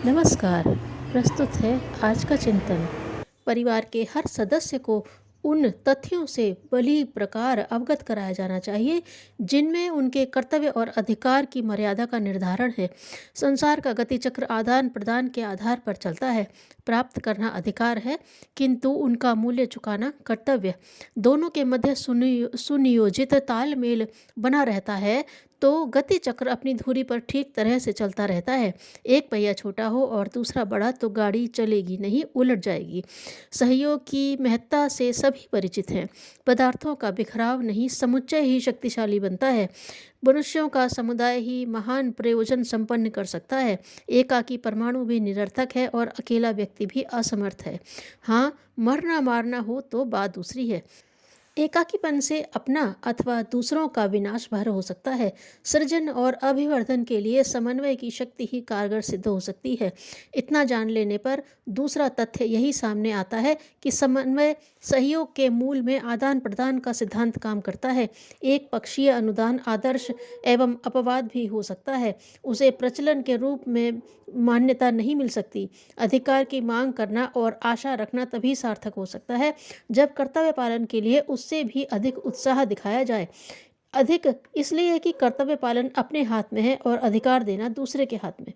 नमस्कार। प्रस्तुत है आज का चिंतन। परिवार के हर सदस्य को उन तथ्यों से भली प्रकार अवगत कराया जाना चाहिए जिनमें उनके कर्तव्य और अधिकार की मर्यादा का निर्धारण है। संसार का गति चक्र आदान प्रदान के आधार पर चलता है। प्राप्त करना अधिकार है, किंतु उनका मूल्य चुकाना कर्तव्य। दोनों के मध्य सुनियोजित तालमेल बना रहता है तो गति चक्र अपनी धुरी पर ठीक तरह से चलता रहता है। एक पहिया छोटा हो और दूसरा बड़ा तो गाड़ी चलेगी नहीं, उलट जाएगी। सहयोग की महत्ता से सभी परिचित हैं। पदार्थों का बिखराव नहीं, समुच्चय ही शक्तिशाली बनता है। मनुष्यों का समुदाय ही महान प्रयोजन संपन्न कर सकता है। एकाकी परमाणु भी निरर्थक है और अकेला व्यक्ति भी असमर्थ है। हाँ, मरना मारना हो तो बात दूसरी है। एकाकीपन से अपना अथवा दूसरों का विनाश भर हो सकता है। सृजन और अभिवर्धन के लिए समन्वय की शक्ति ही कारगर सिद्ध हो सकती है। इतना जान लेने पर दूसरा तथ्य यही सामने आता है कि समन्वय सहयोग के मूल में आदान प्रदान का सिद्धांत काम करता है। एक पक्षीय अनुदान आदर्श एवं अपवाद भी हो सकता है, उसे प्रचलन के रूप में मान्यता नहीं मिल सकती। अधिकार की मांग करना और आशा रखना तभी सार्थक हो सकता है जब कर्तव्य पालन के लिए उससे भी अधिक उत्साह दिखाया जाए। अधिक इसलिए कि कर्तव्य पालन अपने हाथ में है और अधिकार देना दूसरे के हाथ में।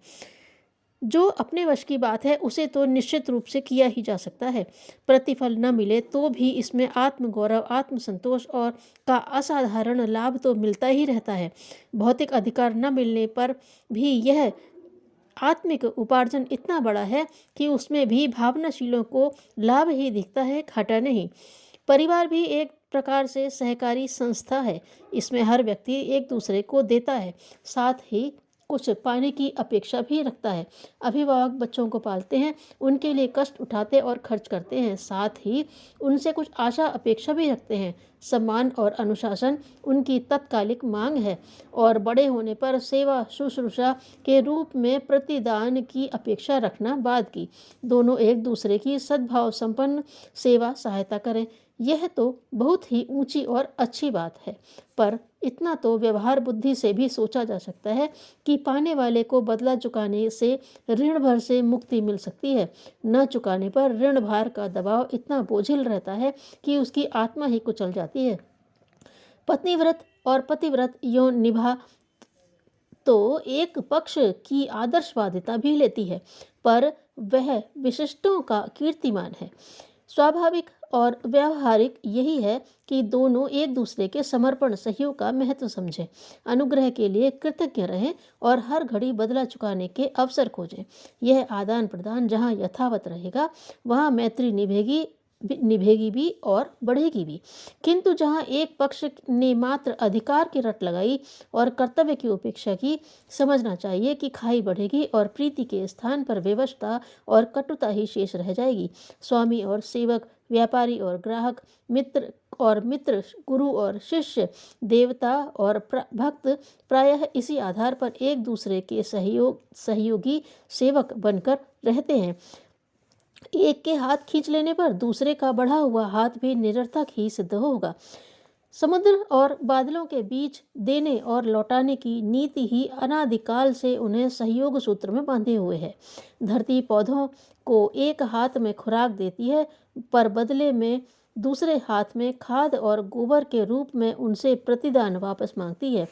जो अपने वश की बात है उसे तो निश्चित रूप से किया ही जा सकता है। प्रतिफल न मिले तो भी इसमें आत्मगौरव, आत्मसंतोष और का असाधारण लाभ तो मिलता ही रहता है। भौतिक अधिकार न मिलने पर भी यह आत्मिक उपार्जन इतना बड़ा है कि उसमें भी भावनाशीलों को लाभ ही दिखता है, घाटा नहीं। परिवार भी एक प्रकार से सहकारी संस्था है। इसमें हर व्यक्ति एक दूसरे को देता है, साथ ही कुछ पाने की अपेक्षा भी रखता है। अभिभावक बच्चों को पालते हैं, उनके लिए कष्ट उठाते और खर्च करते हैं, साथ ही उनसे कुछ आशा अपेक्षा भी रखते हैं। सम्मान और अनुशासन उनकी तत्कालिक मांग है और बड़े होने पर सेवा शुश्रूषा के रूप में प्रतिदान की अपेक्षा रखना बाद की। दोनों एक दूसरे की सद्भाव संपन्न सेवा सहायता करें, यह तो बहुत ही ऊंची और अच्छी बात है। पर इतना तो व्यवहार बुद्धि से भी सोचा जा सकता है कि पाने वाले को बदला चुकाने से ऋण भर से मुक्ति मिल सकती है। न चुकाने पर ऋण भार का दबाव इतना बोझिल रहता है कि उसकी आत्मा ही कुचल जाती है। पत्नी व्रत और पतिव्रत यो निभा तो एक पक्ष की आदर्शवादिता भी लेती है, पर वह विशिष्टों का कीर्तिमान है। स्वाभाविक और व्यावहारिक यही है कि दोनों एक दूसरे के समर्पण सहयोग का महत्व समझें, अनुग्रह के लिए कृतज्ञ रहें और हर घड़ी बदला चुकाने के अवसर खोजें। यह आदान प्रदान जहाँ यथावत रहेगा वहाँ मैत्री निभेगी भी और बढ़ेगी भी। किंतु जहाँ एक पक्ष ने मात्र अधिकार की रट लगाई और कर्तव्य की उपेक्षा की, समझना चाहिए कि खाई बढ़ेगी और प्रीति के स्थान पर विवशता और कटुता ही शेष रह जाएगी। स्वामी और सेवक, व्यापारी और ग्राहक, मित्र, गुरु और शिष्य, देवता और भक्त प्रायः इसी आधार पर एक दूसरे के सहयोगी सेवक बनकर रहते हैं। एक के हाथ खींच लेने पर दूसरे का बढ़ा हुआ हाथ भी निरर्थक ही सिद्ध होगा। समुद्र और बादलों के बीच देने और लौटाने की नीति ही अनादिकाल से उन्हें सहयोग सूत्र में बांधे हुए है। धरती पौधों को एक हाथ में खुराक देती है, पर बदले में दूसरे हाथ में खाद और गोबर के रूप में उनसे प्रतिदान वापस मांगती है।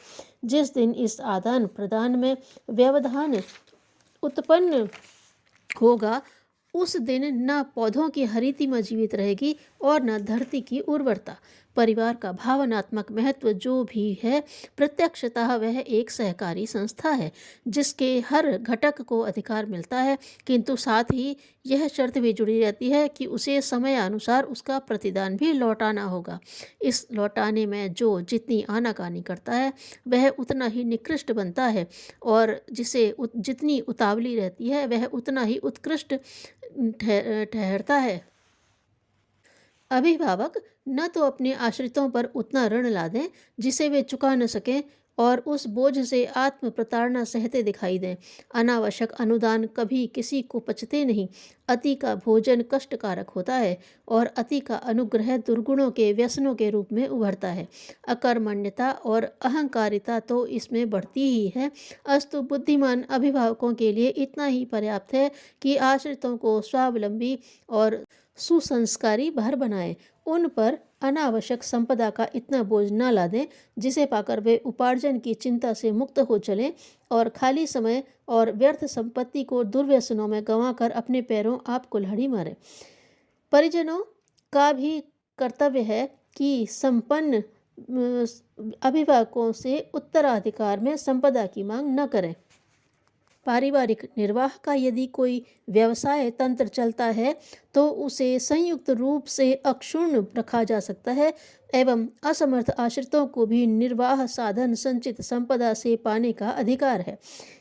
जिस दिन इस आदान प्रदान में व्यवधान उत्पन्न होगा, उस दिन न पौधों की हरितिमा जीवित रहेगी और न धरती की उर्वरता। परिवार का भावनात्मक महत्व जो भी है, प्रत्यक्षतः वह एक सहकारी संस्था है जिसके हर घटक को अधिकार मिलता है, किंतु साथ ही यह शर्त भी जुड़ी रहती है कि उसे समय अनुसार उसका प्रतिदान भी लौटाना होगा। इस लौटाने में जो जितनी आनाकानी करता है वह उतना ही निकृष्ट बनता है और जितनी उतावली रहती है वह उतना ही उत्कृष्ट ठहरता है। अभिभावक न तो अपने आश्रितों पर उतना ऋण लादें जिसे वे चुका न सकें और उस बोझ से आत्म प्रताड़ना सहते दिखाई दें। अनावश्यक अनुदान कभी किसी को पचते नहीं। अति का भोजन कष्टकारक होता है और अति का अनुग्रह दुर्गुणों के व्यसनों के रूप में उभरता है। अकर्मण्यता और अहंकारिता तो इसमें बढ़ती ही है, अस्तु बुद्धिमान अभिभावकों के लिए इतना ही पर्याप्त है कि आश्रितों को स्वावलंबी और सुसंस्कारी भर बनाएं। उन पर अनावश्यक संपदा का इतना बोझ न लादें जिसे पाकर वे उपार्जन की चिंता से मुक्त हो चलें और खाली समय और व्यर्थ संपत्ति को दुर्व्यसनों में गंवाकर अपने पैरों आप कुल्हाड़ी मारें। परिजनों का भी कर्तव्य है कि संपन्न अभिभावकों से उत्तराधिकार में संपदा की मांग न करें। पारिवारिक निर्वाह का यदि कोई व्यवसाय तंत्र चलता है तो उसे संयुक्त रूप से अक्षुण्ण रखा जा सकता है एवं असमर्थ आश्रितों को भी निर्वाह साधन संचित संपदा से पाने का अधिकार है।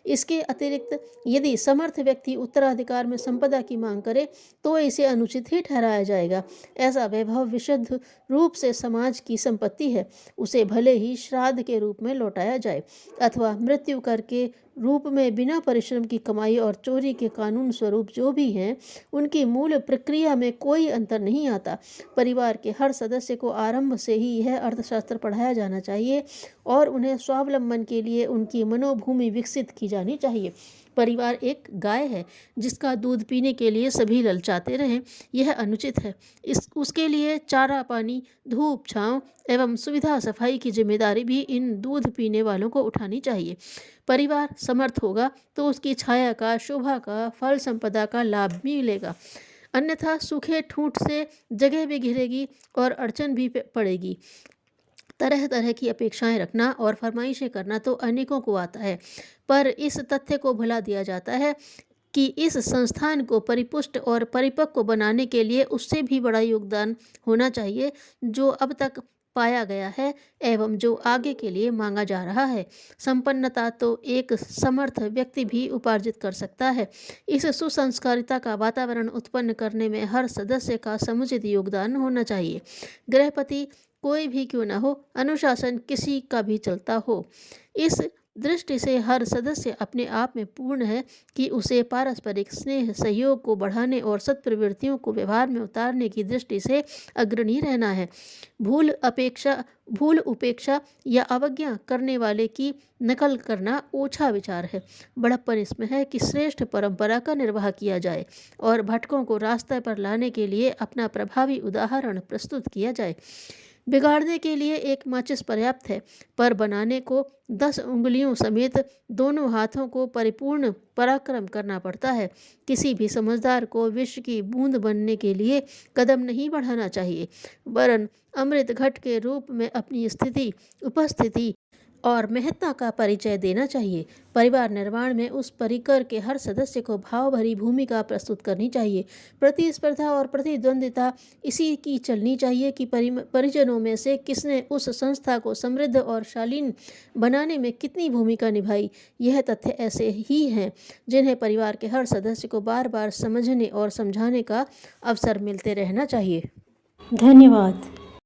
इसके अतिरिक्त यदि समर्थ व्यक्ति उत्तराधिकार में संपदा की मांग करे तो इसे अनुचित ही ठहराया जाएगा। ऐसा वैभव विशुद्ध रूप से समाज की संपत्ति है, उसे भले ही श्राद्ध के रूप में लौटाया जाए अथवा मृत्यु करके रूप में बिना परिश्रम की कमाई और चोरी के कानून स्वरूप जो भी हैं उनकी मूल प्रक्रिया में कोई अंतर नहीं आता। परिवार के हर सदस्य को आरंभ से ही यह अर्थशास्त्र पढ़ाया जाना चाहिए और उन्हें स्वावलंबन के लिए उनकी मनोभूमि विकसित की जानी चाहिए। परिवार एक गाय है जिसका दूध पीने के लिए सभी ललचाते रहें, यह अनुचित है। उसके लिए चारा पानी, धूप छांव एवं सुविधा सफाई की जिम्मेदारी भी इन दूध पीने वालों को उठानी चाहिए। परिवार समर्थ होगा तो उसकी छाया का, शोभा का, फल संपदा का लाभ भी मिलेगा, अन्यथा सूखे ठूंठ से जगह भी घिरेगी और अड़चन भी पड़ेगी। तरह तरह की अपेक्षाएं रखना और फरमाइशें करना तो अनेकों को आता है, पर इस तथ्य को भुला दिया जाता है कि इस संस्थान को परिपुष्ट और परिपक्व बनाने के लिए उससे भी बड़ा योगदान होना चाहिए जो अब तक पाया गया है एवं जो आगे के लिए मांगा जा रहा है। संपन्नता तो एक समर्थ व्यक्ति भी उपार्जित कर सकता है। इस सुसंस्कारिता का वातावरण उत्पन्न करने में हर सदस्य का समुचित योगदान होना चाहिए। गृहपति कोई भी क्यों न हो, अनुशासन किसी का भी चलता हो। इस दृष्टि से हर सदस्य अपने आप में पूर्ण है कि उसे पारस्परिक स्नेह सहयोग को बढ़ाने और सत्प्रवृत्तियों को व्यवहार में उतारने की दृष्टि से अग्रणी रहना है। भूल उपेक्षा या अवज्ञा करने वाले की नकल करना ओछा विचार है। बड़प्पन इसमें है कि श्रेष्ठ परंपरा का निर्वाह किया जाए और भटकों को रास्ते पर लाने के लिए अपना प्रभावी उदाहरण प्रस्तुत किया जाए। बिगाड़ने के लिए एक माचिस पर्याप्त है, पर बनाने को 10 उंगलियों समेत दोनों हाथों को परिपूर्ण पराक्रम करना पड़ता है। किसी भी समझदार को विष की बूंद बनने के लिए कदम नहीं बढ़ाना चाहिए, वरन अमृत घट के रूप में अपनी स्थिति, उपस्थिति और महत्ता का परिचय देना चाहिए। परिवार निर्माण में उस परिकर के हर सदस्य को भाव भरी भूमिका प्रस्तुत करनी चाहिए। प्रतिस्पर्धा और प्रतिद्वंदिता इसी की चलनी चाहिए कि परिजनों में से किसने उस संस्था को समृद्ध और शालीन बनाने में कितनी भूमिका निभाई। यह तथ्य ऐसे ही हैं जिन्हें परिवार के हर सदस्य को बार बार समझने और समझाने का अवसर मिलते रहना चाहिए। धन्यवाद।